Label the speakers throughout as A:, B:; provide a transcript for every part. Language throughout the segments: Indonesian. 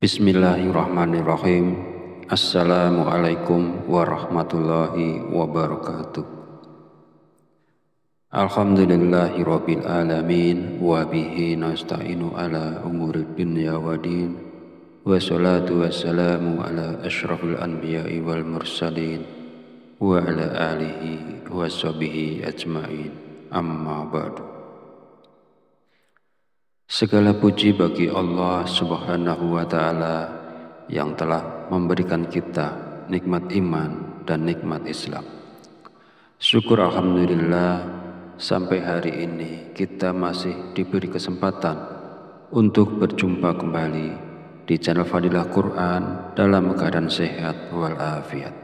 A: Bismillahirrahmanirrahim. Assalamualaikum warahmatullahi wabarakatuh. Alhamdulillahirabbil alamin wa bihi nasta'inu ala umurid dunya waddin. Wassalatu wassalamu ala asyrafil anbiya'i wal mursalin wa ala alihi wa sahbihi ajmain. Amma ba'du. Segala puji bagi Allah Subhanahu wa Ta'ala yang telah memberikan kita nikmat iman dan nikmat Islam. Syukur alhamdulillah, sampai hari ini kita masih diberi kesempatan untuk berjumpa kembali di channel Fadilah Quran dalam keadaan sehat walafiat.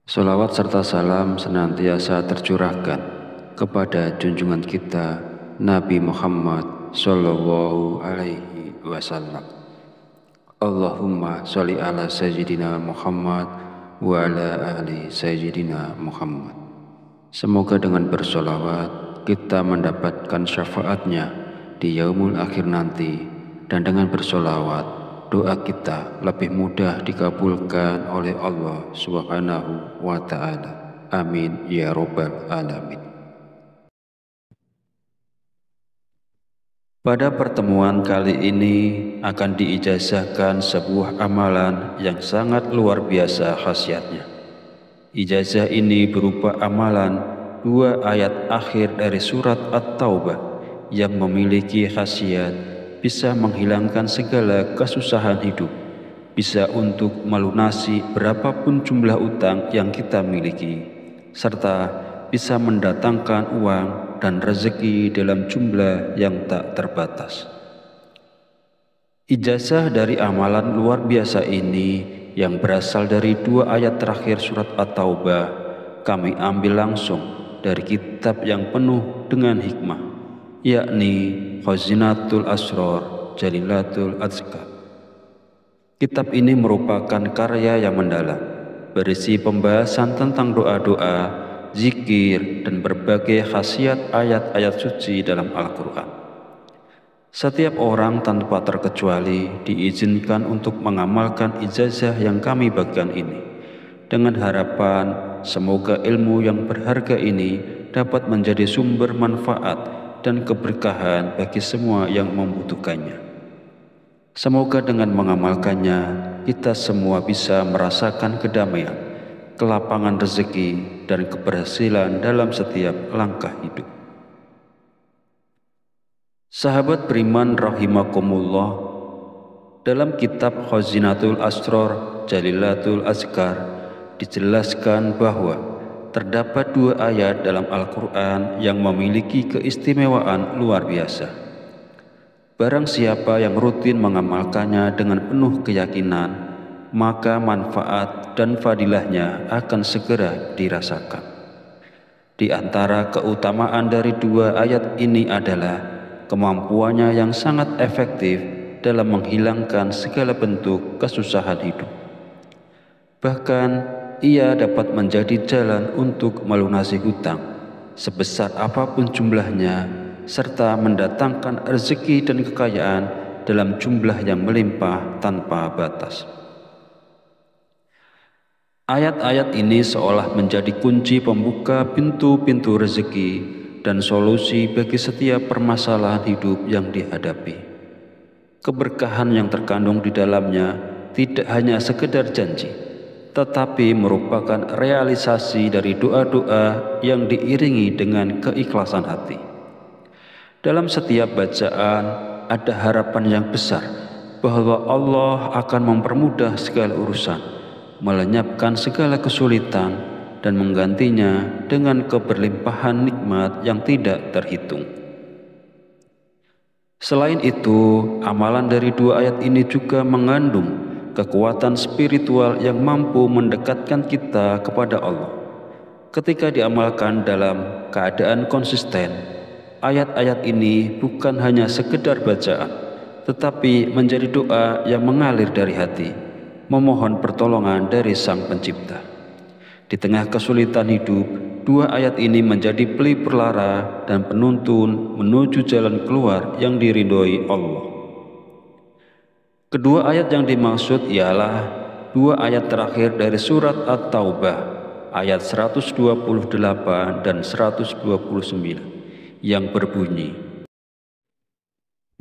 A: Salawat serta salam senantiasa tercurahkan kepada junjungan kita Nabi Muhammad sallallahu alaihi wasallam. Allahumma sholli ala sayyidina Muhammad wa ala ali sayyidina Muhammad. Semoga dengan bersolawat kita mendapatkan syafaatnya di yaumul akhir nanti, dan dengan bersolawat doa kita lebih mudah dikabulkan oleh Allah Subhanahu wa Ta'ala. Amin ya rabbal alamin. Pada pertemuan kali ini akan diijazahkan sebuah amalan yang sangat luar biasa khasiatnya. Ijazah ini berupa amalan 2 ayat akhir dari surat At-Taubah yang memiliki khasiat bisa menghilangkan segala kesusahan hidup, bisa untuk melunasi berapapun jumlah utang yang kita miliki, serta bisa mendatangkan uang dan rezeki dalam jumlah yang tak terbatas. Ijazah dari amalan luar biasa ini yang berasal dari 2 ayat terakhir surat At-Taubah kami ambil langsung dari kitab yang penuh dengan hikmah, yakni Khazinatul Asrar Jalilatul Azkar. Kitab ini merupakan karya yang mendalam, berisi pembahasan tentang doa-doa, zikir, dan berbagai khasiat ayat-ayat suci dalam Al-Quran. Setiap orang tanpa terkecuali diizinkan untuk mengamalkan ijazah yang kami bagikan ini, dengan harapan semoga ilmu yang berharga ini dapat menjadi sumber manfaat dan keberkahan bagi semua yang membutuhkannya. Semoga dengan mengamalkannya kita semua bisa merasakan kedamaian, kelapangan rezeki, dan keberhasilan dalam setiap langkah hidup. Sahabat beriman rahimakumullah, dalam kitab Khazinatul Asrar Jalilatul Azkar dijelaskan bahwa terdapat 2 ayat dalam Al-Quran yang memiliki keistimewaan luar biasa. Barang siapa yang rutin mengamalkannya dengan penuh keyakinan, maka manfaat dan fadilahnya akan segera dirasakan. Di antara keutamaan dari 2 ayat ini adalah kemampuannya yang sangat efektif dalam menghilangkan segala bentuk kesusahan hidup. Bahkan ia dapat menjadi jalan untuk melunasi hutang sebesar apapun jumlahnya, serta mendatangkan rezeki dan kekayaan dalam jumlah yang melimpah tanpa batas. Ayat-ayat ini seolah menjadi kunci pembuka pintu-pintu rezeki dan solusi bagi setiap permasalahan hidup yang dihadapi. Keberkahan yang terkandung di dalamnya tidak hanya sekedar janji, tetapi merupakan realisasi dari doa-doa yang diiringi dengan keikhlasan hati. Dalam setiap bacaan ada harapan yang besar bahwa Allah akan mempermudah segala urusan, melenyapkan segala kesulitan, dan menggantinya dengan keberlimpahan nikmat yang tidak terhitung. Selain itu, amalan dari 2 ayat ini juga mengandung kekuatan spiritual yang mampu mendekatkan kita kepada Allah. Ketika diamalkan dalam keadaan konsisten, ayat-ayat ini bukan hanya sekedar bacaan, tetapi menjadi doa yang mengalir dari hati, memohon pertolongan dari Sang Pencipta. Di tengah kesulitan hidup, 2 ayat ini menjadi pelipur lara dan penuntun menuju jalan keluar yang diridhoi Allah. Kedua ayat yang dimaksud ialah dua ayat terakhir dari surat At-Taubah, ayat 128 dan 129, yang berbunyi,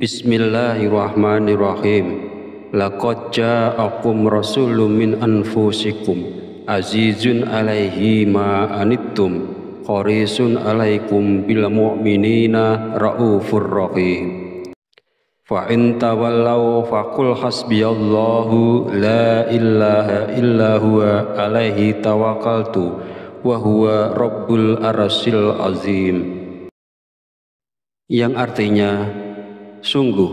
A: Bismillahirrahmanirrahim. Laqad ja'akum rasulun min anfusikum azizun alaihi ma anittum harisun alaikum bil mu'minina raufur rahim. Fa in tawallaw faqul hasbiyallahu la ilaha illa huwa alaihi tawakkaltu wa huwa rabbul arsyil azim. Yang artinya, sungguh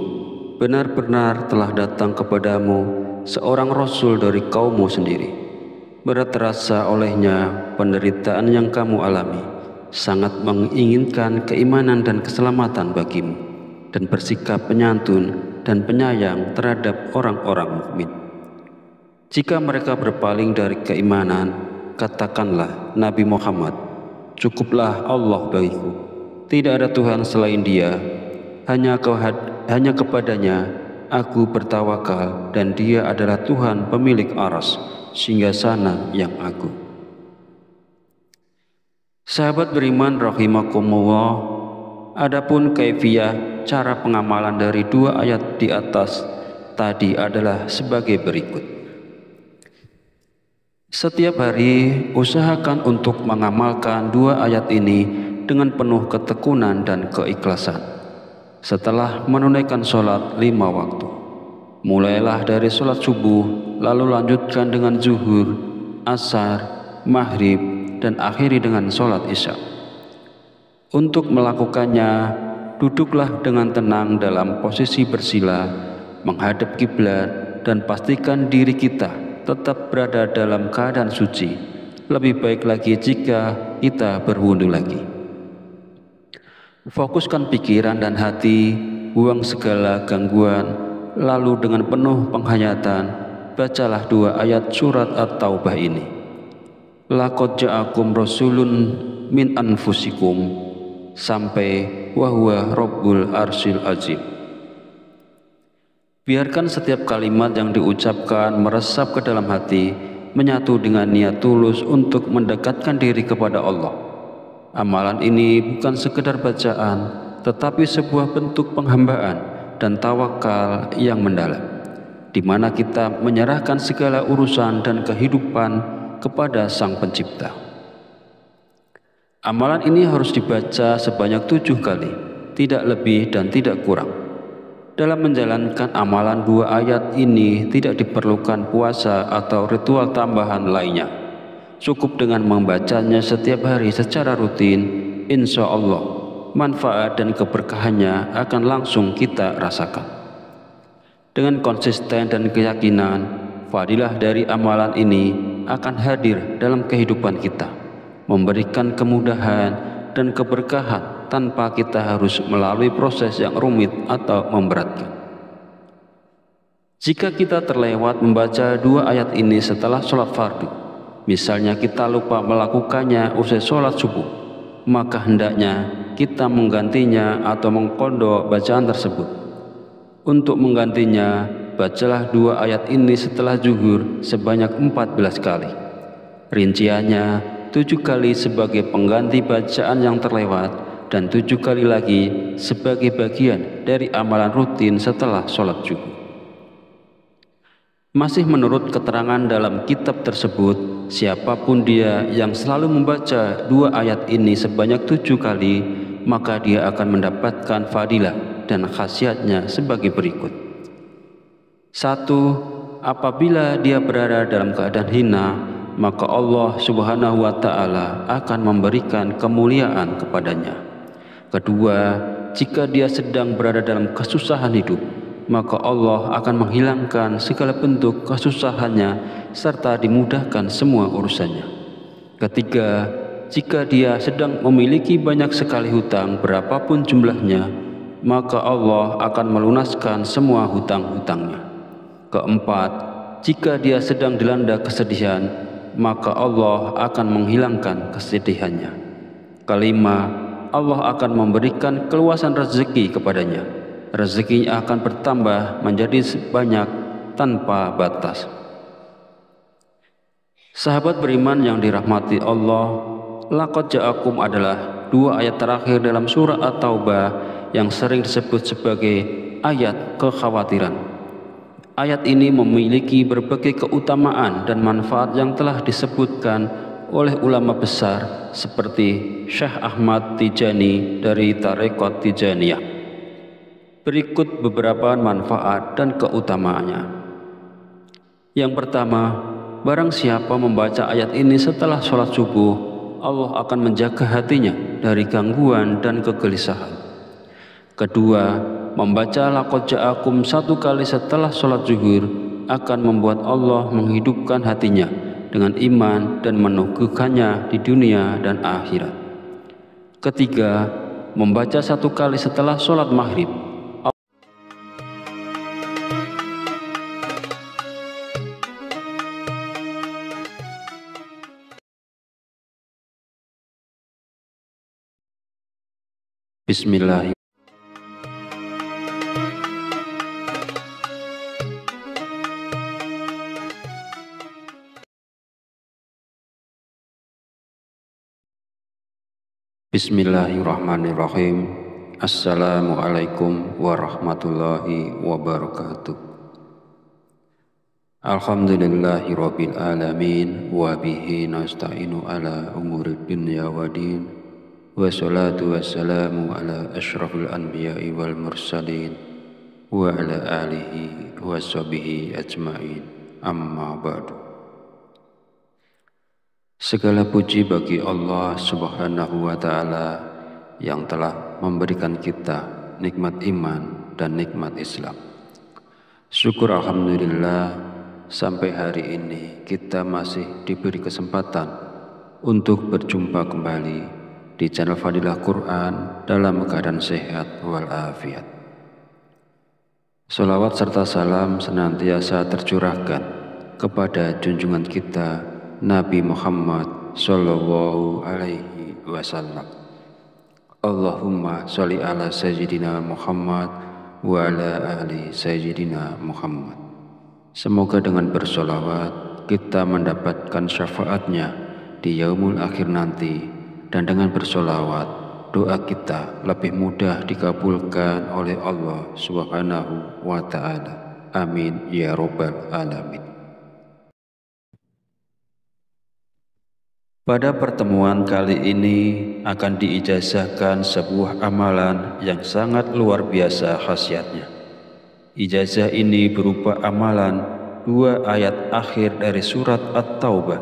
A: benar-benar telah datang kepadamu seorang rasul dari kaummu sendiri. Berat terasa olehnya penderitaan yang kamu alami, sangat menginginkan keimanan dan keselamatan bagimu, dan bersikap penyantun dan penyayang terhadap orang-orang mukmin. Jika mereka berpaling dari keimanan, katakanlah Nabi Muhammad, cukuplah Allah bagiku, tidak ada Tuhan selain Dia, hanya kepadanya aku bertawakal, dan Dia adalah Tuhan pemilik aras, singgasana yang agung. Sahabat beriman rahimakumullah, adapun kaifiyah cara pengamalan dari dua ayat di atas tadi adalah sebagai berikut. Setiap hari usahakan untuk mengamalkan dua ayat ini dengan penuh ketekunan dan keikhlasan. Setelah menunaikan sholat 5 waktu, mulailah dari sholat subuh, lalu lanjutkan dengan zuhur, asar, maghrib, dan akhiri dengan sholat isya. Untuk melakukannya, duduklah dengan tenang dalam posisi bersila, menghadap kiblat, dan pastikan diri kita tetap berada dalam keadaan suci. Lebih baik lagi jika kita berwudu lagi. Fokuskan pikiran dan hati, buang segala gangguan, lalu dengan penuh penghayatan, bacalah dua ayat surat At-Taubah ini. Laqad ja'akum rasulun min anfusikum, sampai wa huwa rabbul arsyil azim. Biarkan setiap kalimat yang diucapkan meresap ke dalam hati, menyatu dengan niat tulus untuk mendekatkan diri kepada Allah. Amalan ini bukan sekedar bacaan, tetapi sebuah bentuk penghambaan dan tawakal yang mendalam, di mana kita menyerahkan segala urusan dan kehidupan kepada Sang Pencipta. Amalan ini harus dibaca sebanyak 7 kali, tidak lebih dan tidak kurang. Dalam menjalankan amalan dua ayat ini tidak diperlukan puasa atau ritual tambahan lainnya. Cukup dengan membacanya setiap hari secara rutin, insya Allah manfaat dan keberkahannya akan langsung kita rasakan. Dengan konsisten dan keyakinan, fadilah dari amalan ini akan hadir dalam kehidupan kita, memberikan kemudahan dan keberkahan tanpa kita harus melalui proses yang rumit atau memberatkan. Jika kita terlewat membaca dua ayat ini setelah sholat fardu, misalnya kita lupa melakukannya usai sholat subuh, maka hendaknya kita menggantinya atau mengqadha bacaan tersebut. Untuk menggantinya, bacalah dua ayat ini setelah zuhur sebanyak 14 kali. Rinciannya 7 kali sebagai pengganti bacaan yang terlewat dan 7 kali lagi sebagai bagian dari amalan rutin setelah sholat zuhur. Masih menurut keterangan dalam kitab tersebut, siapapun dia yang selalu membaca dua ayat ini sebanyak 7 kali, maka dia akan mendapatkan fadilah dan khasiatnya sebagai berikut. 1. Apabila dia berada dalam keadaan hina, maka Allah Subhanahu wa Ta'ala akan memberikan kemuliaan kepadanya. Kedua, jika dia sedang berada dalam kesusahan hidup, maka Allah akan menghilangkan segala bentuk kesusahannya serta dimudahkan semua urusannya. Ketiga, jika dia sedang memiliki banyak sekali hutang berapapun jumlahnya, maka Allah akan melunaskan semua hutang-hutangnya. Keempat, jika dia sedang dilanda kesedihan, maka Allah akan menghilangkan kesedihannya. Kelima, Allah akan memberikan keluasan rezeki kepadanya. Rezekinya akan bertambah menjadi sebanyak tanpa batas. Sahabat beriman yang dirahmati Allah, laqad ja'akum adalah dua ayat terakhir dalam surah At-Taubah yang sering disebut sebagai ayat kekhawatiran. Ayat ini memiliki berbagai keutamaan dan manfaat yang telah disebutkan oleh ulama besar seperti Syekh Ahmad Tijani dari Tarekat Tijaniyah. Berikut beberapa manfaat dan keutamaannya. Yang pertama, barang siapa membaca ayat ini setelah sholat subuh, Allah akan menjaga hatinya dari gangguan dan kegelisahan. Kedua, membaca laqad ja'akum satu kali setelah sholat zuhur akan membuat Allah menghidupkan hatinya dengan iman dan meneguhkannya di dunia dan akhirat. Ketiga, membaca satu kali setelah sholat maghrib Bismillahirrahmanirrahim. Bismillahirrahmanirrahim. Assalamualaikum warahmatullahi wabarakatuh. Alhamdulillahirabbil alamin wa bihi nasta'inu ala umuri dunya waddin. Wassalatu wassalamu ala asyrafil anbiya'i wal mursalin wa ala alihi wa sahbihi ajma'in, amma ba'du. Segala puji bagi Allah Subhanahu wa ta'ala yang telah memberikan kita nikmat iman dan nikmat Islam. Syukur alhamdulillah sampai hari ini kita masih diberi kesempatan untuk berjumpa kembali di channel Fadilah Quran dalam keadaan sehat walafiat. Salawat serta salam senantiasa tercurahkan kepada junjungan kita Nabi Muhammad sallallahu alaihi wasallam. Allahumma sholli ala sayyidina Muhammad wa ala ali sayyidina Muhammad. Semoga dengan bersolawat kita mendapatkan syafaatnya di yaumul akhir nanti, dan dengan bersolawat doa kita lebih mudah dikabulkan oleh Allah Subhanahu wa ta'ala. Amin ya rabbal alamin. Pada pertemuan kali ini akan diijazahkan sebuah amalan yang sangat luar biasa khasiatnya. Ijazah ini berupa amalan dua ayat akhir dari surat At-Taubah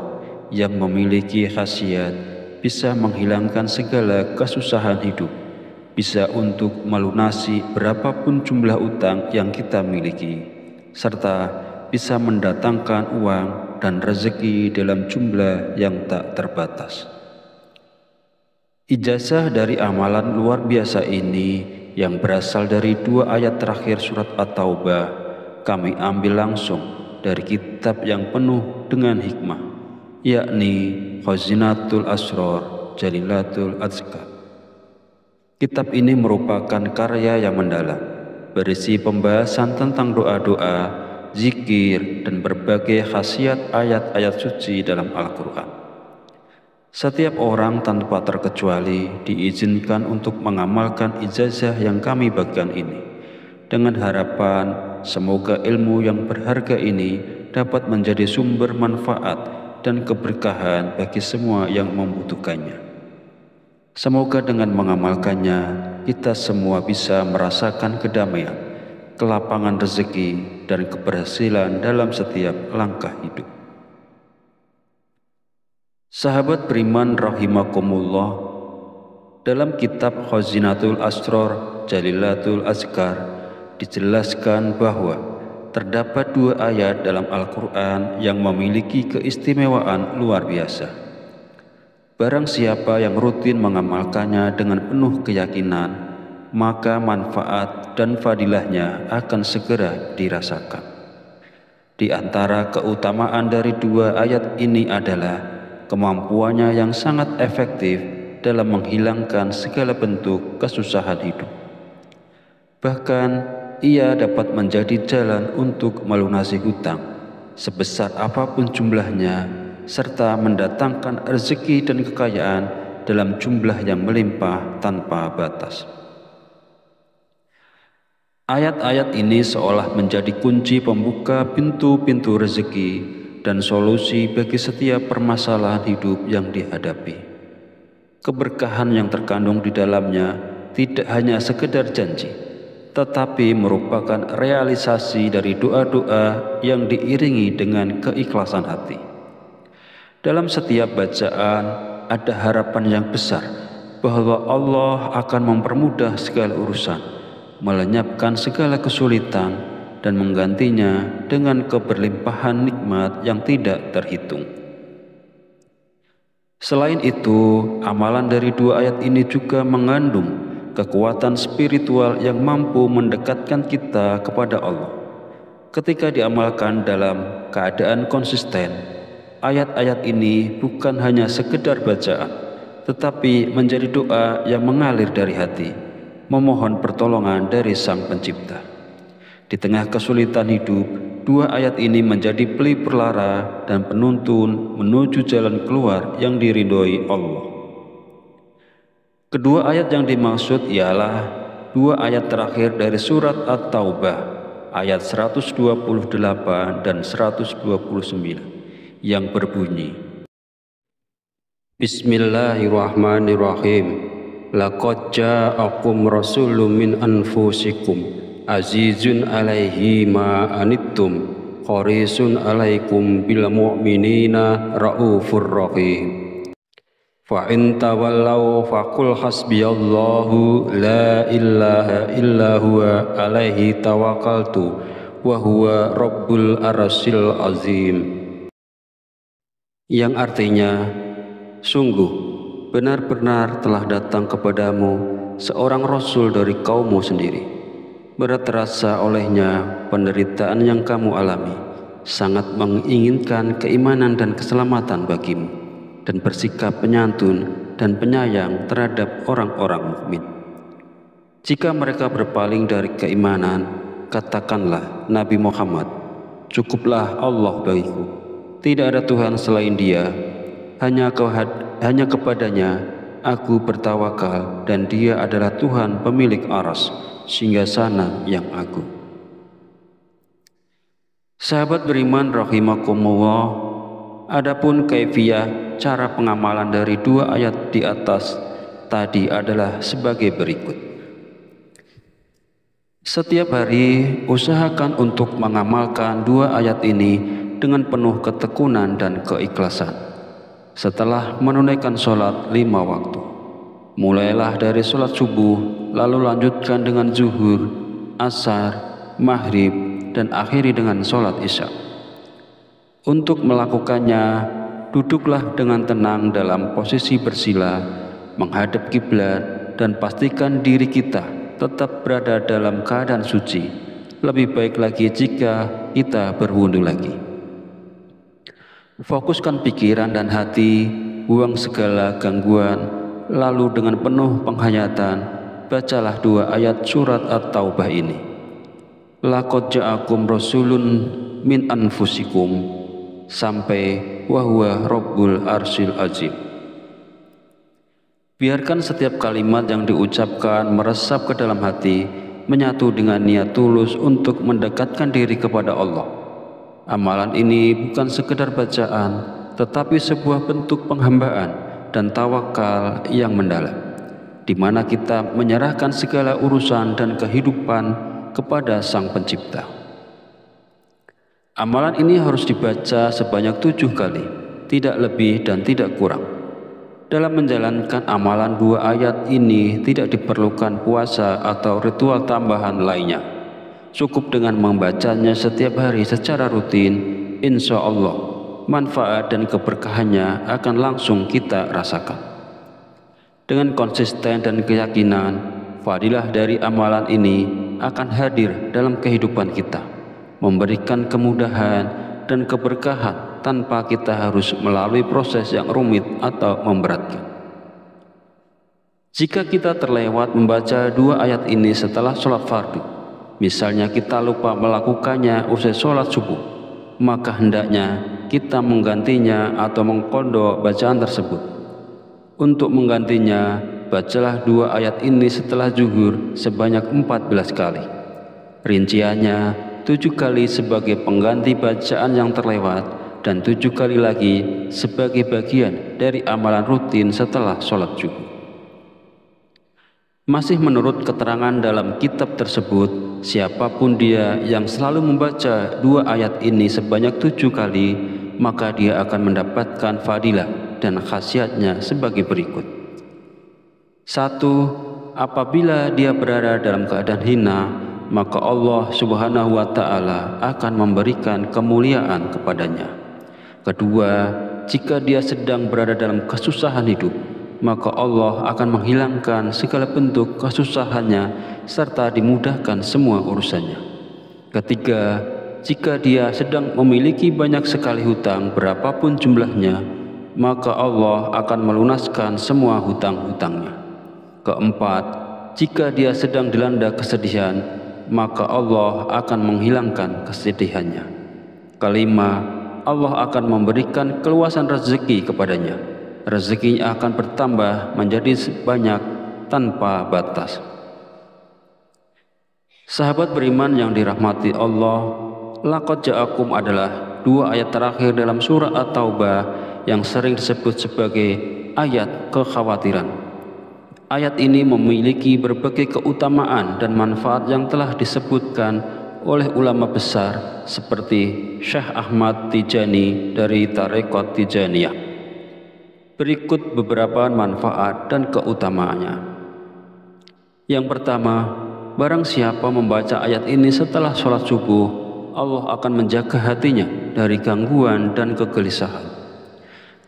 A: yang memiliki khasiat bisa menghilangkan segala kesusahan hidup, bisa untuk melunasi berapapun jumlah utang yang kita miliki, serta bisa mendatangkan uang dan rezeki dalam jumlah yang tak terbatas. Ijazah dari amalan luar biasa ini yang berasal dari dua ayat terakhir surat At-Taubah kami ambil langsung dari kitab yang penuh dengan hikmah, yakni Khazinatul Asrar Jalilatul Azkar. Kitab ini merupakan karya yang mendalam, berisi pembahasan tentang doa-doa, zikir, dan berbagai khasiat ayat-ayat suci dalam Al-Quran. Setiap orang tanpa terkecuali diizinkan untuk mengamalkan ijazah yang kami bagikan ini, dengan harapan semoga ilmu yang berharga ini dapat menjadi sumber manfaat dan keberkahan bagi semua yang membutuhkannya. Semoga dengan mengamalkannya kita semua bisa merasakan kedamaian, kelapangan rezeki, dan keberhasilan dalam setiap langkah hidup. Sahabat beriman rahimakumullah, dalam kitab Khazinatul Asrar Jalilatul Azkar dijelaskan bahwa terdapat dua ayat dalam Al-Quran yang memiliki keistimewaan luar biasa. Barang siapa yang rutin mengamalkannya dengan penuh keyakinan, maka manfaat dan fadilahnya akan segera dirasakan. Di antara keutamaan dari dua ayat ini adalah kemampuannya yang sangat efektif dalam menghilangkan segala bentuk kesusahan hidup. Bahkan ia dapat menjadi jalan untuk melunasi hutang, sebesar apapun jumlahnya, serta mendatangkan rezeki dan kekayaan dalam jumlah yang melimpah tanpa batas. Ayat-ayat ini seolah menjadi kunci pembuka pintu-pintu rezeki dan solusi bagi setiap permasalahan hidup yang dihadapi. Keberkahan yang terkandung di dalamnya tidak hanya sekedar janji, tetapi merupakan realisasi dari doa-doa yang diiringi dengan keikhlasan hati. Dalam setiap bacaan ada harapan yang besar bahwa Allah akan mempermudah segala urusan, melenyapkan segala kesulitan, dan menggantinya dengan keberlimpahan nikmat yang tidak terhitung. Selain itu, amalan dari dua ayat ini juga mengandung kekuatan spiritual yang mampu mendekatkan kita kepada Allah. Ketika diamalkan dalam keadaan konsisten, ayat-ayat ini bukan hanya sekedar bacaan, tetapi menjadi doa yang mengalir dari hati, memohon pertolongan dari Sang Pencipta. Di tengah kesulitan hidup, dua ayat ini menjadi pelipur lara dan penuntun menuju jalan keluar yang diridhoi Allah. Kedua ayat yang dimaksud ialah dua ayat terakhir dari surat At-Taubah, ayat 128 dan 129, yang berbunyi, Bismillahirrahmanirrahim. Laqad ja'akum rasulun min anfusikum azizun alaihi ma anittum harisun alaikum bil mu'minina raufur rahim. Fa in tawallaw faqul hasbiyallahu la ilaha illa huwa alaihi tawakkaltu wa huwa rabbul arsyil azim. Yang artinya, sungguh benar-benar telah datang kepadamu seorang rasul dari kaummu sendiri. Berat terasa olehnya penderitaan yang kamu alami, sangat menginginkan keimanan dan keselamatan bagimu, dan bersikap penyantun dan penyayang terhadap orang-orang mukmin. Jika mereka berpaling dari keimanan, katakanlah Nabi Muhammad, cukuplah Allah bagiku, tidak ada Tuhan selain Dia, hanya kepadanya aku bertawakal, dan Dia adalah Tuhan pemilik aras, singgasana yang agung. Sahabat beriman rahimakumullah, adapun kaifiyah cara pengamalan dari dua ayat di atas tadi adalah sebagai berikut. Setiap hari usahakan untuk mengamalkan dua ayat ini dengan penuh ketekunan dan keikhlasan. Setelah menunaikan sholat 5 waktu, mulailah dari sholat subuh, lalu lanjutkan dengan zuhur, asar, maghrib, dan akhiri dengan sholat isya. Untuk melakukannya, duduklah dengan tenang dalam posisi bersila, menghadap kiblat, dan pastikan diri kita tetap berada dalam keadaan suci. Lebih baik lagi jika kita berwudu lagi. Fokuskan pikiran dan hati, buang segala gangguan, lalu dengan penuh penghayatan, bacalah dua ayat surat At-Taubah ini. Laqad ja'akum rasulun min anfusikum, sampai wa huwa rabbul arsyil azim. Biarkan setiap kalimat yang diucapkan meresap ke dalam hati, menyatu dengan niat tulus untuk mendekatkan diri kepada Allah. Amalan ini bukan sekedar bacaan, tetapi sebuah bentuk penghambaan dan tawakal yang mendalam, di mana kita menyerahkan segala urusan dan kehidupan kepada Sang Pencipta. Amalan ini harus dibaca sebanyak 7 kali, tidak lebih dan tidak kurang. Dalam menjalankan amalan dua ayat ini tidak diperlukan puasa atau ritual tambahan lainnya. Cukup dengan membacanya setiap hari secara rutin, insya Allah manfaat dan keberkahannya akan langsung kita rasakan. Dengan konsisten dan keyakinan, fadilah dari amalan ini akan hadir dalam kehidupan kita, memberikan kemudahan dan keberkahan tanpa kita harus melalui proses yang rumit atau memberatkan. Jika kita terlewat membaca dua ayat ini setelah sholat fardu, Misalnya kita lupa melakukannya usai sholat subuh, maka hendaknya kita menggantinya atau mengqadha bacaan tersebut. Untuk menggantinya, bacalah 2 ayat ini setelah zuhur sebanyak 14 kali. Rinciannya, 7 kali sebagai pengganti bacaan yang terlewat dan 7 kali lagi sebagai bagian dari amalan rutin setelah sholat zuhur. Masih menurut keterangan dalam kitab tersebut, siapapun dia yang selalu membaca 2 ayat ini sebanyak 7 kali, maka dia akan mendapatkan fadilah dan khasiatnya sebagai berikut. 1. Apabila dia berada dalam keadaan hina, maka Allah Subhanahu wa Ta'ala akan memberikan kemuliaan kepadanya. Kedua, jika dia sedang berada dalam kesusahan hidup, maka Allah akan menghilangkan segala bentuk kesusahannya serta dimudahkan semua urusannya. Ketiga, jika dia sedang memiliki banyak sekali hutang berapapun jumlahnya, maka Allah akan melunaskan semua hutang-hutangnya. Keempat, jika dia sedang dilanda kesedihan, maka Allah akan menghilangkan kesedihannya. Kelima, Allah akan memberikan keluasan rezeki kepadanya. Rezekinya akan bertambah menjadi banyak tanpa batas. Sahabat beriman yang dirahmati Allah, laqad ja'akum adalah 2 ayat terakhir dalam surah At-Taubah yang sering disebut sebagai ayat kekhawatiran. Ayat ini memiliki berbagai keutamaan dan manfaat yang telah disebutkan oleh ulama besar seperti Syekh Ahmad Tijani dari Tarekat Tijaniyah. Berikut beberapa manfaat dan keutamaannya. Yang pertama, barang siapa membaca ayat ini setelah sholat subuh, Allah akan menjaga hatinya dari gangguan dan kegelisahan.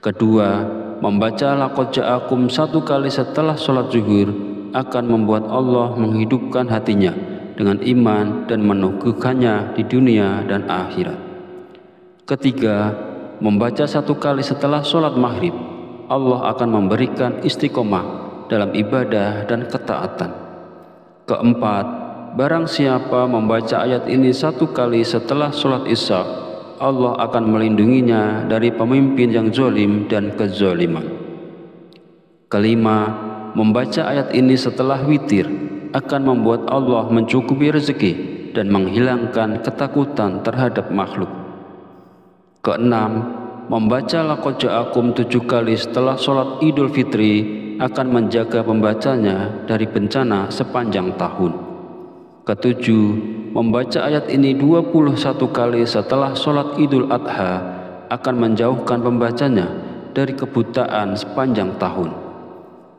A: Kedua, membaca laqad ja'akum 1 kali setelah sholat zuhur akan membuat Allah menghidupkan hatinya dengan iman dan meneguhkannya di dunia dan akhirat. Ketiga, membaca 1 kali setelah sholat maghrib, Allah akan memberikan istiqomah dalam ibadah dan ketaatan. Keempat, barang siapa membaca ayat ini 1 kali setelah sholat isya, Allah akan melindunginya dari pemimpin yang zalim dan kezaliman. Kelima, membaca ayat ini setelah witir akan membuat Allah mencukupi rezeki dan menghilangkan ketakutan terhadap makhluk. Keenam, membaca laqad ja'akum 7 kali setelah sholat Idul Fitri akan menjaga pembacanya dari bencana sepanjang tahun. Ketujuh, membaca ayat ini 21 kali setelah sholat Idul Adha akan menjauhkan pembacanya dari kebutaan sepanjang tahun.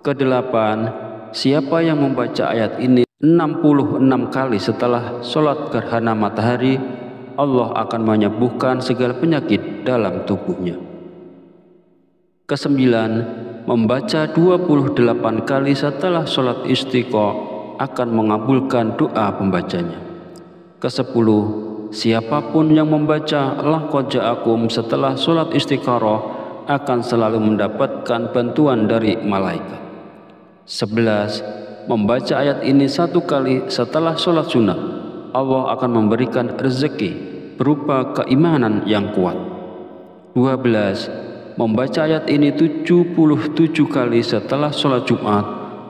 A: Kedelapan, siapa yang membaca ayat ini 66 kali setelah sholat gerhana matahari, Allah akan menyembuhkan segala penyakit dalam tubuhnya. Kesembilan, membaca 28 kali setelah sholat istiqo akan mengabulkan doa pembacanya. Kesepuluh, siapapun yang membaca laqad ja'akum setelah sholat istikharah akan selalu mendapatkan bantuan dari malaikat. 11. Membaca ayat ini 1 kali setelah sholat sunnah, Allah akan memberikan rezeki berupa keimanan yang kuat. 12. Membaca ayat ini 77 kali setelah sholat Jumat,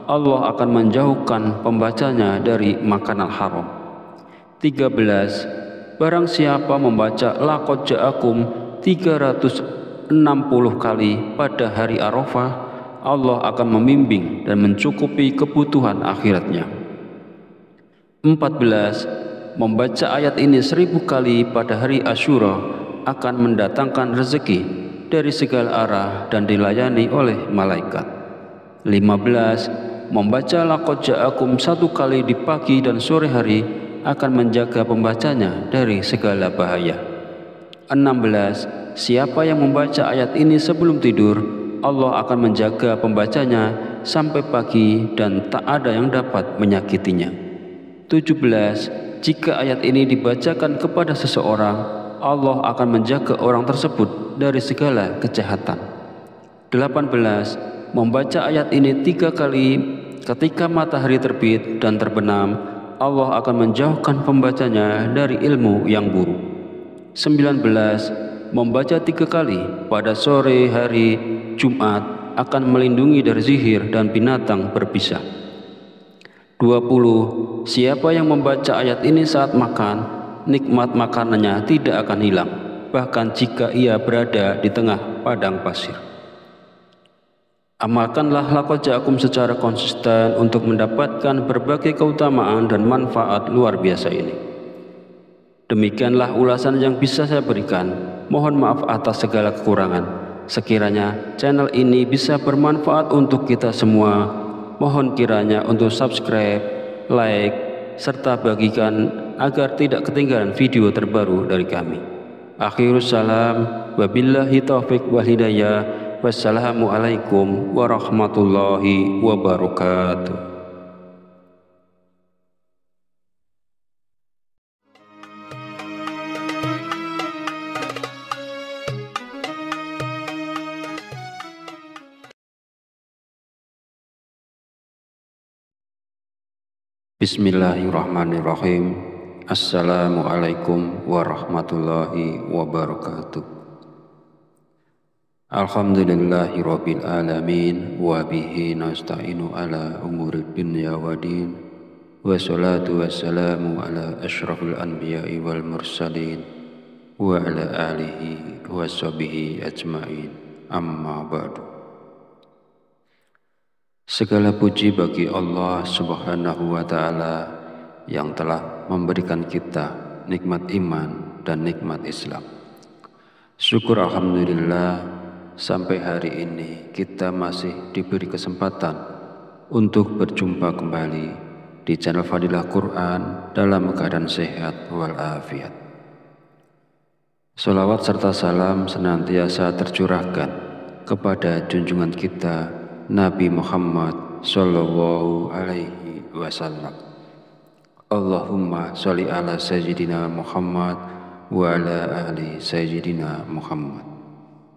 A: Allah akan menjauhkan pembacanya dari makanan haram. 13. Barang siapa membaca laqad ja'akum 360 kali pada hari Arafah, Allah akan membimbing dan mencukupi kebutuhan akhiratnya. 14. Membaca ayat ini 1000 kali pada hari Asyura akan mendatangkan rezeki dari segala arah dan dilayani oleh malaikat. 15. Membaca laqad ja'akum 1 kali di pagi dan sore hari akan menjaga pembacanya dari segala bahaya. 16. Siapa yang membaca ayat ini sebelum tidur, Allah akan menjaga pembacanya sampai pagi dan tak ada yang dapat menyakitinya. 17. Jika ayat ini dibacakan kepada seseorang, Allah akan menjaga orang tersebut dari segala kejahatan. 18. Membaca ayat ini 3 kali ketika matahari terbit dan terbenam, Allah akan menjauhkan pembacanya dari ilmu yang buruk. 19. Membaca 3 kali pada sore hari Jumat akan melindungi dari sihir dan binatang berbisa. 20. Siapa yang membaca ayat ini saat makan, nikmat makanannya tidak akan hilang, bahkan jika ia berada di tengah padang pasir. Amalkanlah laqad ja'akum secara konsisten untuk mendapatkan berbagai keutamaan dan manfaat luar biasa ini. Demikianlah ulasan yang bisa saya berikan. Mohon maaf atas segala kekurangan. Sekiranya channel ini bisa bermanfaat untuk kita semua, mohon kiranya untuk subscribe, like, serta bagikan agar tidak ketinggalan video terbaru dari kami. Akhirus salam, wabillahi taufiq wal hidayah. Wassalamualaikum warahmatullahi wabarakatuh. Bismillahirrahmanirrahim. Assalamualaikum warahmatullahi wabarakatuh. Alhamdulillahirabbil alamin wa bihi nasta'inu ala umuri dunya waddin. Wassalatu wassalamu ala asyrafil anbiya'i wal mursalin wa ala alihi wa sahbihi ajma'in. Amma ba'du. Segala puji bagi Allah Subhanahu wa ta'ala yang telah memberikan kita nikmat iman dan nikmat Islam. Syukur alhamdulillah, sampai hari ini kita masih diberi kesempatan untuk berjumpa kembali di channel Fadilah Quran dalam keadaan sehat walafiat. Sholawat serta salam senantiasa tercurahkan kepada junjungan kita Nabi Muhammad Sallallahu Alaihi Wasallam. Allahumma sholli ala Sayyidina Muhammad wa ala ali Sayyidina Muhammad.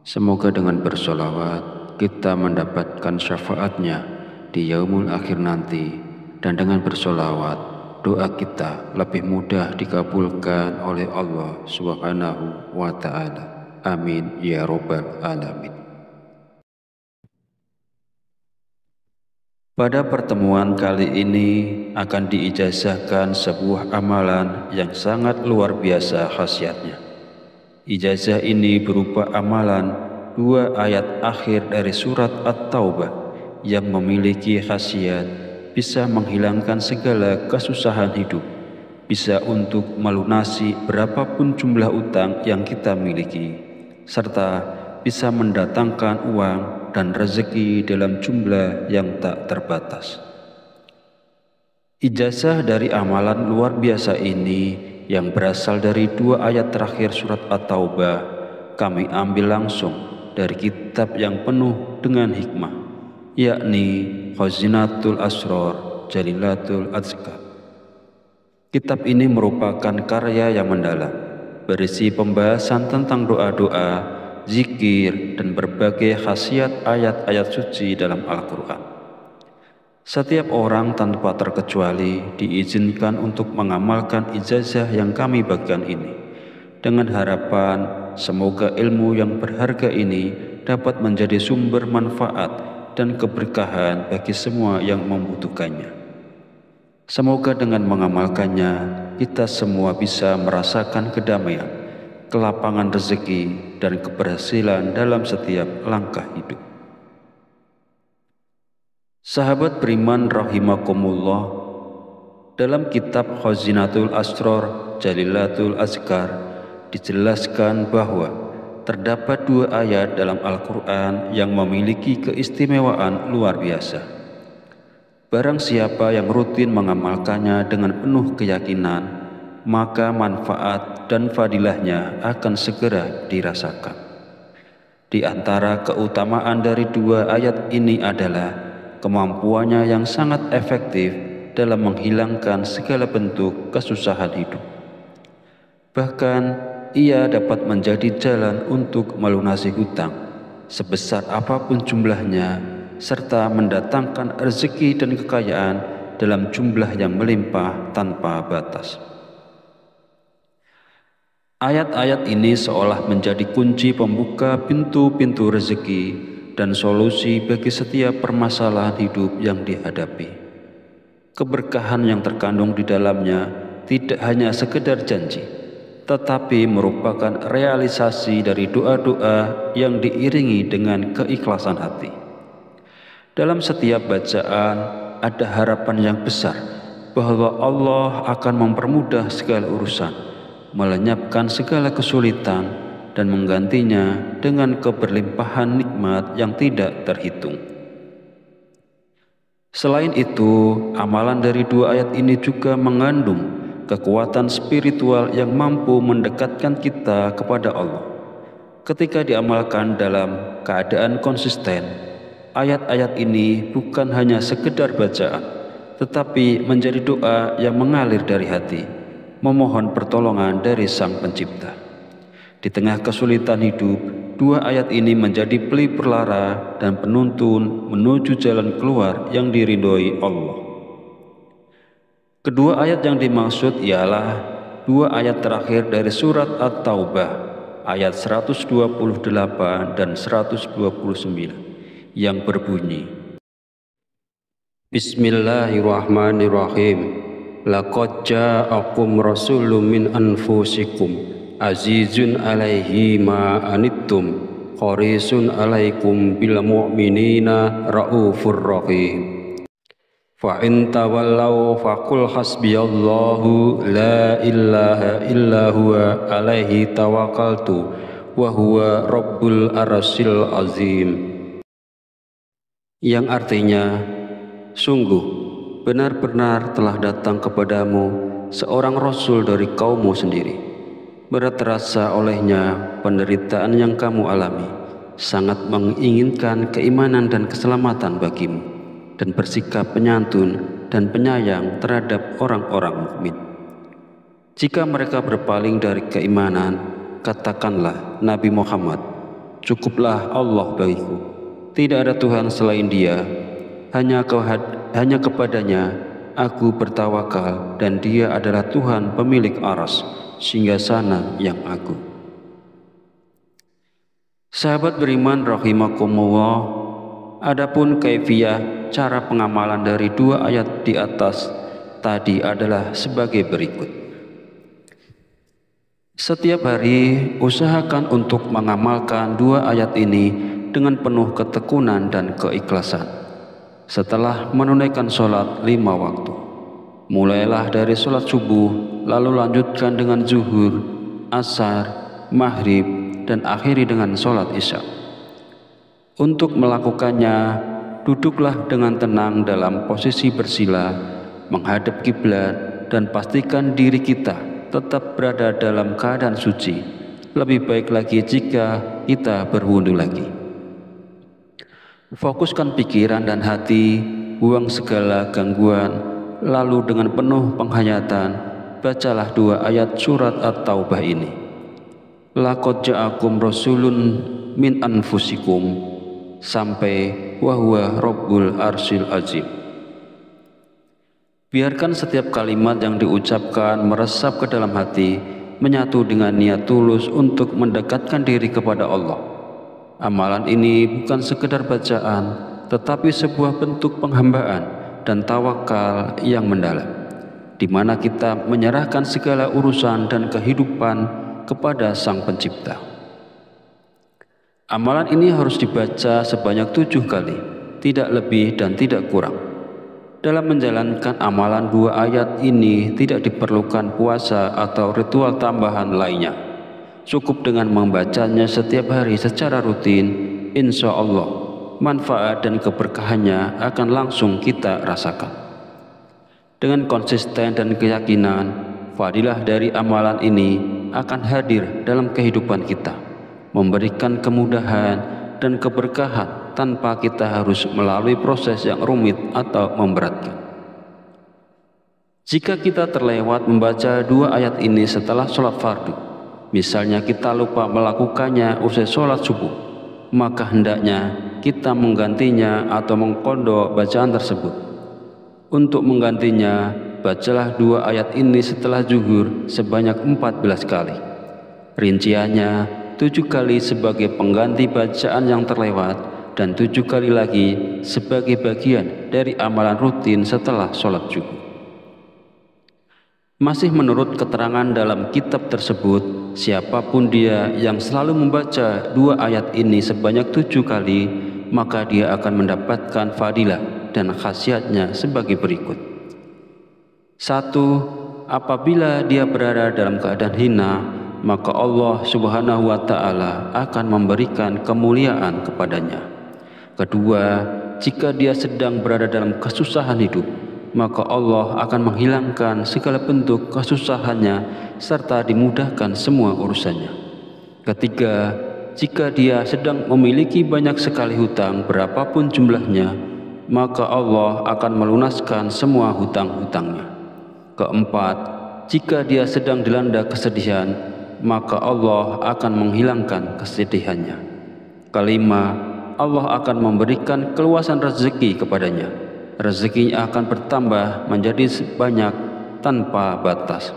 A: Semoga dengan bersolawat kita mendapatkan syafaatnya di yaumul akhir nanti, dan dengan bersolawat doa kita lebih mudah dikabulkan oleh Allah Subhanahu wa ta'ala. Amin ya rabbal alamin. Pada pertemuan kali ini akan diijazahkan sebuah amalan yang sangat luar biasa khasiatnya. Ijazah ini berupa amalan 2 ayat akhir dari surat At-Taubah yang memiliki khasiat bisa menghilangkan segala kesusahan hidup, bisa untuk melunasi berapapun jumlah utang yang kita miliki, serta bisa mendatangkan uang dan rezeki dalam jumlah yang tak terbatas. Ijazah dari amalan luar biasa ini yang berasal dari 2 ayat terakhir surat At-Taubah kami ambil langsung dari kitab yang penuh dengan hikmah, yakni Khazinatul Asrar Jalilatul Azkar. Kitab ini merupakan karya yang mendalam, berisi pembahasan tentang doa-doa, zikir, dan berbagai khasiat ayat-ayat suci dalam Al-Quran. Setiap orang tanpa terkecuali diizinkan untuk mengamalkan ijazah yang kami bagikan ini, dengan harapan semoga ilmu yang berharga ini dapat menjadi sumber manfaat dan keberkahan bagi semua yang membutuhkannya. Semoga dengan mengamalkannya kita semua bisa merasakan kedamaian, kelapangan rezeki, dan keberhasilan dalam setiap langkah hidup. Sahabat beriman rahimakumullah, dalam kitab Khazinatul Asrar Jalilatul Azkar dijelaskan bahwa terdapat 2 ayat dalam Al-Quran yang memiliki keistimewaan luar biasa. Barang siapa yang rutin mengamalkannya dengan penuh keyakinan, maka manfaat dan fadilahnya akan segera dirasakan. Di antara keutamaan dari 2 ayat ini adalah kemampuannya yang sangat efektif dalam menghilangkan segala bentuk kesusahan hidup. Bahkan ia dapat menjadi jalan untuk melunasi hutang sebesar apapun jumlahnya, serta mendatangkan rezeki dan kekayaan dalam jumlah yang melimpah tanpa batas. Ayat-ayat ini seolah menjadi kunci pembuka pintu-pintu rezeki dan solusi bagi setiap permasalahan hidup yang dihadapi. Keberkahan yang terkandung di dalamnya tidak hanya sekedar janji, tetapi merupakan realisasi dari doa-doa yang diiringi dengan keikhlasan hati. Dalam setiap bacaan ada harapan yang besar bahwa Allah akan mempermudah segala urusan, melenyapkan segala kesulitan, dan menggantinya dengan keberlimpahan nikmat yang tidak terhitung. Selain itu, amalan dari dua ayat ini juga mengandung kekuatan spiritual yang mampu mendekatkan kita kepada Allah. Ketika diamalkan dalam keadaan konsisten, ayat-ayat ini bukan hanya sekedar bacaan, tetapi menjadi doa yang mengalir dari hati, memohon pertolongan dari Sang Pencipta. Di tengah kesulitan hidup, dua ayat ini menjadi pelipur lara dan penuntun menuju jalan keluar yang diridhoi Allah. Kedua ayat yang dimaksud ialah dua ayat terakhir dari surat At-Taubah, ayat 128 dan 129, yang berbunyi, Bismillahirrahmanirrahim. Laqad ja'akum rasulun min anfusikum azizun alaihi ma anittum harisun alaikum bil mu'minina raufur rahim. Fa in tawallaw faqul hasbiyallahu la ilaha illa huwa alaihi tawakkaltu wa huwa rabbul arsyil azim. Yang artinya, sungguh benar-benar telah datang kepadamu seorang rasul dari kaummu sendiri. Berat terasa olehnya penderitaan yang kamu alami, sangat menginginkan keimanan dan keselamatan bagimu, dan bersikap penyantun dan penyayang terhadap orang-orang mukmin. Jika mereka berpaling dari keimanan, katakanlah Nabi Muhammad, cukuplah Allah bagiku, tidak ada Tuhan selain Dia, hanya kepadanya aku bertawakal, dan Dia adalah Tuhan pemilik aras, singgasana yang agung. Sahabat beriman rahimakumullah, adapun kaifiyah cara pengamalan dari dua ayat di atas tadi adalah sebagai berikut. Setiap hari usahakan untuk mengamalkan dua ayat ini dengan penuh ketekunan dan keikhlasan. Setelah menunaikan sholat 5 waktu, mulailah dari sholat subuh, lalu lanjutkan dengan zuhur, asar, maghrib, dan akhiri dengan sholat isya. Untuk melakukannya, duduklah dengan tenang dalam posisi bersila, menghadap kiblat, dan pastikan diri kita tetap berada dalam keadaan suci. Lebih baik lagi jika kita berwudu lagi. Fokuskan pikiran dan hati, buang segala gangguan, lalu dengan penuh penghayatan, bacalah dua ayat surat At-Taubah ini. Laqad ja'akum rasulun min anfusikum, sampai wa huwa rabbul arsyil azim. Biarkan setiap kalimat yang diucapkan meresap ke dalam hati, menyatu dengan niat tulus untuk mendekatkan diri kepada Allah. Amalan ini bukan sekedar bacaan, tetapi sebuah bentuk penghambaan dan tawakal yang mendalam, di mana kita menyerahkan segala urusan dan kehidupan kepada Sang Pencipta. Amalan ini harus dibaca sebanyak 7 kali, tidak lebih dan tidak kurang. Dalam menjalankan amalan dua ayat ini tidak diperlukan puasa atau ritual tambahan lainnya. Cukup dengan membacanya setiap hari secara rutin, insya Allah manfaat dan keberkahannya akan langsung kita rasakan. Dengan konsisten dan keyakinan, fadilah dari amalan ini akan hadir dalam kehidupan kita, memberikan kemudahan dan keberkahan tanpa kita harus melalui proses yang rumit atau memberatkan. Jika kita terlewat membaca dua ayat ini setelah sholat fardu, misalnya kita lupa melakukannya usai sholat subuh, maka hendaknya kita menggantinya atau mengqadha bacaan tersebut. Untuk menggantinya, bacalah 2 ayat ini setelah zuhur sebanyak 14 kali. Rinciannya, 7 kali sebagai pengganti bacaan yang terlewat dan 7 kali lagi sebagai bagian dari amalan rutin setelah sholat zuhur. Masih menurut keterangan dalam kitab tersebut, siapapun dia yang selalu membaca 2 ayat ini sebanyak 7 kali, maka dia akan mendapatkan fadilah dan khasiatnya sebagai berikut. 1. Apabila dia berada dalam keadaan hina, maka Allah Subhanahu wa Ta'ala akan memberikan kemuliaan kepadanya. Kedua, jika dia sedang berada dalam kesusahan hidup, maka Allah akan menghilangkan segala bentuk kesusahannya serta dimudahkan semua urusannya. Ketiga, jika dia sedang memiliki banyak sekali hutang berapapun jumlahnya, maka Allah akan melunaskan semua hutang-hutangnya. Keempat, jika dia sedang dilanda kesedihan, maka Allah akan menghilangkan kesedihannya. Kelima, Allah akan memberikan keluasan rezeki kepadanya. Rezekinya akan bertambah menjadi banyak tanpa batas.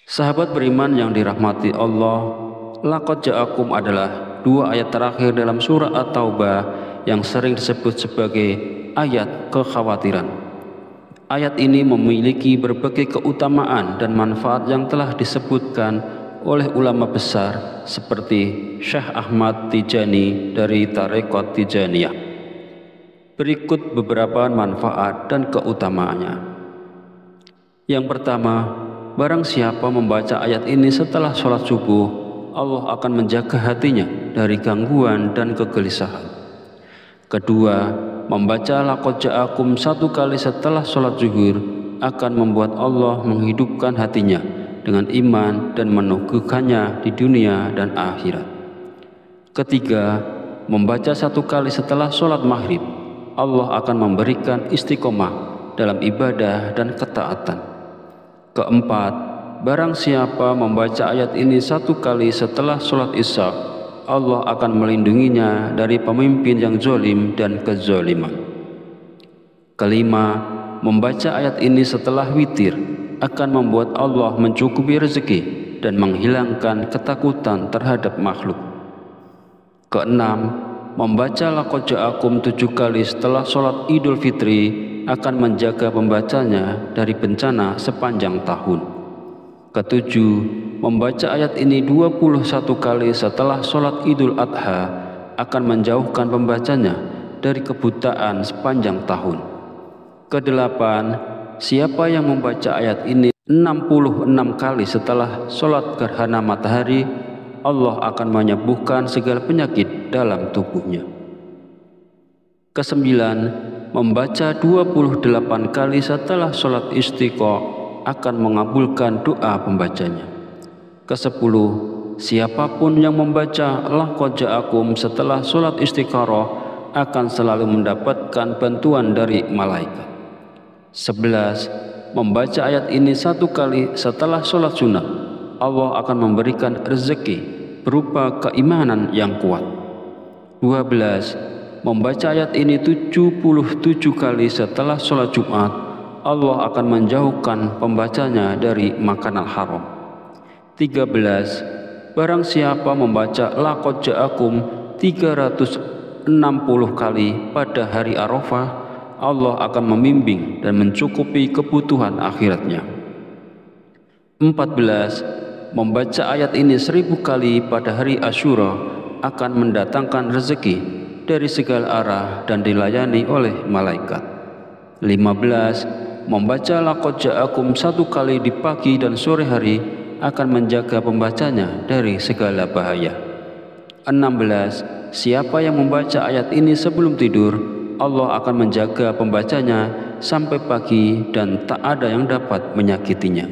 A: Sahabat beriman yang dirahmati Allah, laqad ja'akum adalah 2 ayat terakhir dalam surah At-Taubah yang sering disebut sebagai ayat kekhawatiran. Ayat ini memiliki berbagai keutamaan dan manfaat yang telah disebutkan oleh ulama besar seperti Syekh Ahmad Tijani dari Tarekat Tijaniyah. Berikut beberapa manfaat dan keutamaannya. Yang pertama, barang siapa membaca ayat ini setelah sholat subuh, Allah akan menjaga hatinya dari gangguan dan kegelisahan. Kedua, membaca laqad ja'akum 1 kali setelah sholat zuhur akan membuat Allah menghidupkan hatinya dengan iman dan meneguhkannya di dunia dan akhirat. Ketiga, membaca 1 kali setelah sholat maghrib, Allah akan memberikan istiqomah dalam ibadah dan ketaatan. Keempat, barang siapa membaca ayat ini 1 kali setelah sholat isya, Allah akan melindunginya dari pemimpin yang zalim dan kezaliman. Kelima, membaca ayat ini setelah witir akan membuat Allah mencukupi rezeki dan menghilangkan ketakutan terhadap makhluk. Keenam, membaca laqad ja'akum 7 kali setelah sholat Idul Fitri akan menjaga pembacanya dari bencana sepanjang tahun. Ketujuh, membaca ayat ini 21 kali setelah sholat Idul Adha akan menjauhkan pembacanya dari kebutaan sepanjang tahun. Kedelapan, siapa yang membaca ayat ini 66 kali setelah sholat gerhana matahari, Allah akan menyembuhkan segala penyakit dalam tubuhnya. Kesembilan, membaca 28 kali setelah sholat istiqa akan mengabulkan doa pembacanya. Kesepuluh, siapapun yang membaca laqad ja'akum setelah sholat istikharah akan selalu mendapatkan bantuan dari malaikat. 11, membaca ayat ini 1 kali setelah sholat sunnah, Allah akan memberikan rezeki berupa keimanan yang kuat. 12, membaca ayat ini 77 kali setelah sholat Jumat, Allah akan menjauhkan pembacanya dari makanan haram. 13, barang siapa membaca laqad ja'akum 360 kali pada hari Arafah, Allah akan membimbing dan mencukupi kebutuhan akhiratnya. 14, membaca ayat ini 1000 kali pada hari Asyura akan mendatangkan rezeki dari segala arah dan dilayani oleh malaikat. 15, membaca laqad ja'akum 1 kali di pagi dan sore hari akan menjaga pembacanya dari segala bahaya. 16, siapa yang membaca ayat ini sebelum tidur, Allah akan menjaga pembacanya sampai pagi dan tak ada yang dapat menyakitinya.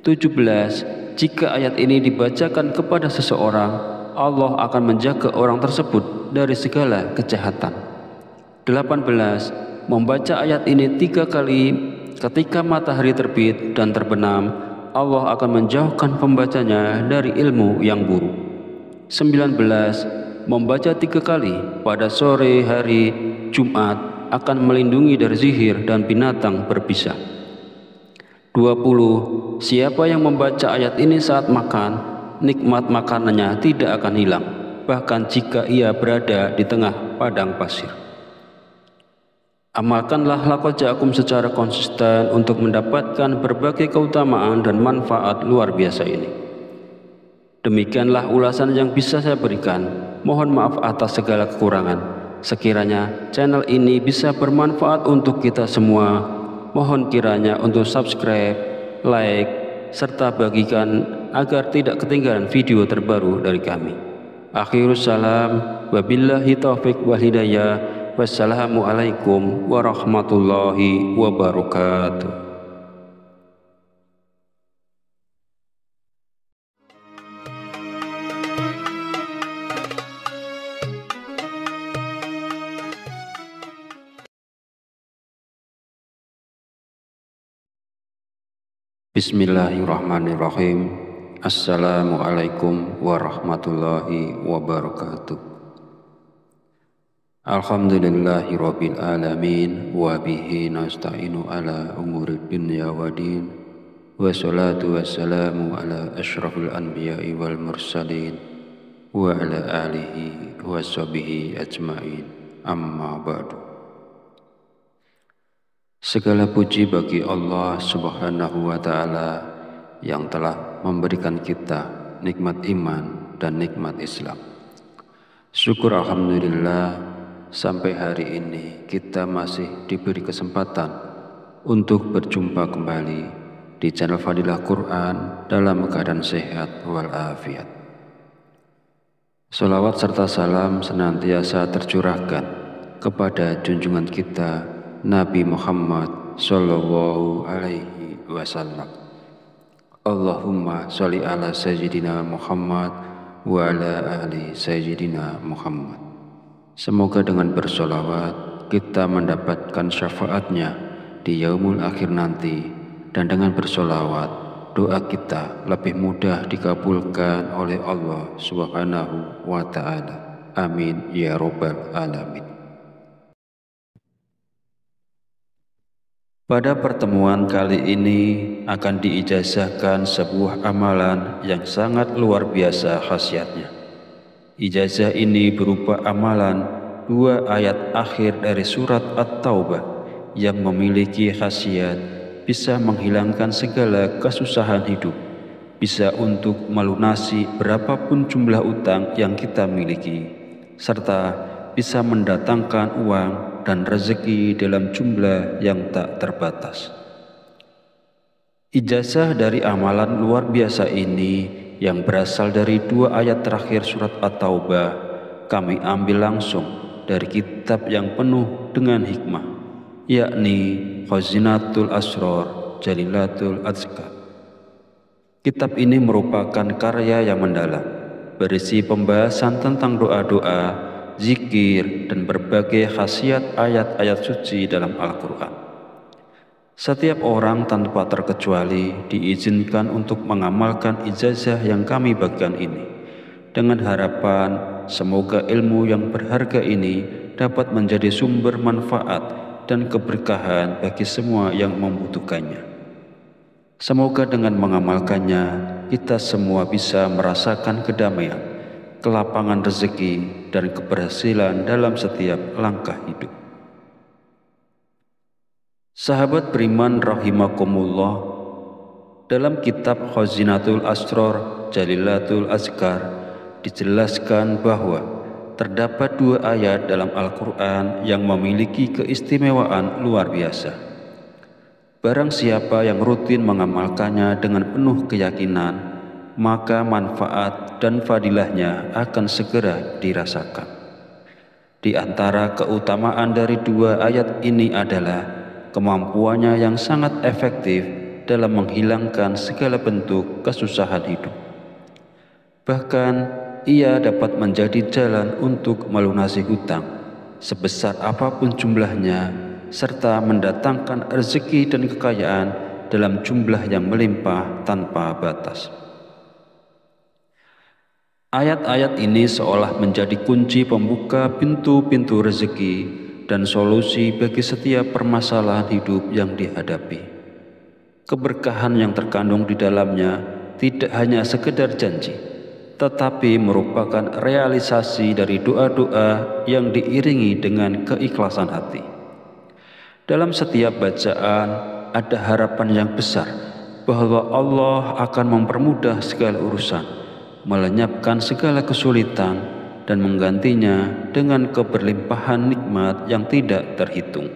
A: 17, jika ayat ini dibacakan kepada seseorang, Allah akan menjaga orang tersebut dari segala kejahatan. 18, membaca ayat ini 3 kali ketika matahari terbit dan terbenam, Allah akan menjauhkan pembacanya dari ilmu yang buruk. 19, membaca 3 kali pada sore hari Jumat, akan melindungi dari sihir dan binatang berbisa. 20. Siapa yang membaca ayat ini saat makan, nikmat makanannya tidak akan hilang, bahkan jika ia berada di tengah padang pasir. Amalkanlah laqad ja'akum secara konsisten untuk mendapatkan berbagai keutamaan dan manfaat luar biasa ini. Demikianlah ulasan yang bisa saya berikan. Mohon maaf atas segala kekurangan. Sekiranya channel ini bisa bermanfaat untuk kita semua, mohon kiranya untuk subscribe, like, serta bagikan agar tidak ketinggalan video terbaru dari kami. Akhirus salam, wabillahi taufiq wal hidayah. Wassalamualaikum warahmatullahi wabarakatuh. Bismillahirrahmanirrahim. Assalamualaikum warahmatullahi wabarakatuh. Alhamdulillahirabbil alamin wa bihi nasta'inu ala umurid dunya waddin. Wassalatu wassalamu ala asyrafil anbiya'i wal mursalin wa ala alihi wa sahbihi ajma'in. Amma ba'du. Segala puji bagi Allah Subhanahu wa ta'ala yang telah memberikan kita nikmat iman dan nikmat Islam. Syukur alhamdulillah, sampai hari ini kita masih diberi kesempatan untuk berjumpa kembali di channel Fadilah Quran dalam keadaan sehat walafiat. Salawat serta salam senantiasa tercurahkan kepada junjungan kita Nabi Muhammad Sallallahu Alaihi Wasallam. Allahumma sholli ala Sayyidina Muhammad wa ala ali Sayyidina Muhammad. Semoga dengan bersolawat kita mendapatkan syafaatnya di yaumul akhir nanti, dan dengan bersolawat doa kita lebih mudah dikabulkan oleh Allah Subhanahu wa ta'ala. Amin ya rabbal alamin. Pada pertemuan kali ini akan diijazahkan sebuah amalan yang sangat luar biasa khasiatnya. Ijazah ini berupa amalan 2 ayat akhir dari surat At-Taubah yang memiliki khasiat bisa menghilangkan segala kesusahan hidup, bisa untuk melunasi berapapun jumlah utang yang kita miliki, serta bisa mendatangkan uang dan rezeki dalam jumlah yang tak terbatas. Ijazah dari amalan luar biasa ini yang berasal dari 2 ayat terakhir surat At-Taubah kami ambil langsung dari kitab yang penuh dengan hikmah, yakni Khazinatul Asrar Jalilatul Azkar. Kitab ini merupakan karya yang mendalam, berisi pembahasan tentang doa-doa, zikir, dan berbagai khasiat ayat-ayat suci dalam Al-Quran. Setiap orang tanpa terkecuali diizinkan untuk mengamalkan ijazah yang kami bagikan ini, dengan harapan semoga ilmu yang berharga ini dapat menjadi sumber manfaat dan keberkahan bagi semua yang membutuhkannya. Semoga dengan mengamalkannya kita semua bisa merasakan kedamaian, kelapangan rezeki, dan keberhasilan dalam setiap langkah hidup. Sahabat beriman rahimakumullah, dalam kitab Khazinatul Asrar Jalilatul Azkar dijelaskan bahwa terdapat 2 ayat dalam Al-Quran yang memiliki keistimewaan luar biasa. Barang siapa yang rutin mengamalkannya dengan penuh keyakinan, maka manfaat dan fadilahnya akan segera dirasakan. Di antara keutamaan dari 2 ayat ini adalah kemampuannya yang sangat efektif dalam menghilangkan segala bentuk kesusahan hidup. Bahkan ia dapat menjadi jalan untuk melunasi hutang sebesar apapun jumlahnya, serta mendatangkan rezeki dan kekayaan dalam jumlah yang melimpah tanpa batas. Ayat-ayat ini seolah menjadi kunci pembuka pintu-pintu rezeki dan solusi bagi setiap permasalahan hidup yang dihadapi. Keberkahan yang terkandung di dalamnya tidak hanya sekedar janji, tetapi merupakan realisasi dari doa-doa yang diiringi dengan keikhlasan hati. Dalam setiap bacaan ada harapan yang besar bahwa Allah akan mempermudah segala urusan, melenyapkan segala kesulitan, dan menggantinya dengan keberlimpahan nikmat yang tidak terhitung.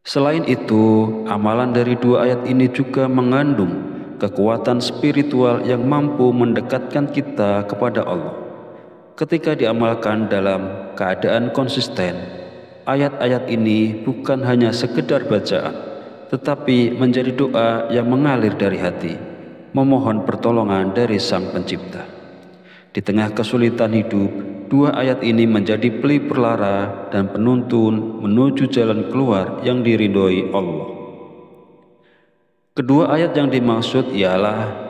A: Selain itu, amalan dari dua ayat ini juga mengandung kekuatan spiritual yang mampu mendekatkan kita kepada Allah. Ketika diamalkan dalam keadaan konsisten, ayat-ayat ini bukan hanya sekedar bacaan, tetapi menjadi doa yang mengalir dari hati, memohon pertolongan dari Sang Pencipta. Di tengah kesulitan hidup, dua ayat ini menjadi pelipur lara dan penuntun menuju jalan keluar yang diridhoi Allah. Kedua ayat yang dimaksud ialah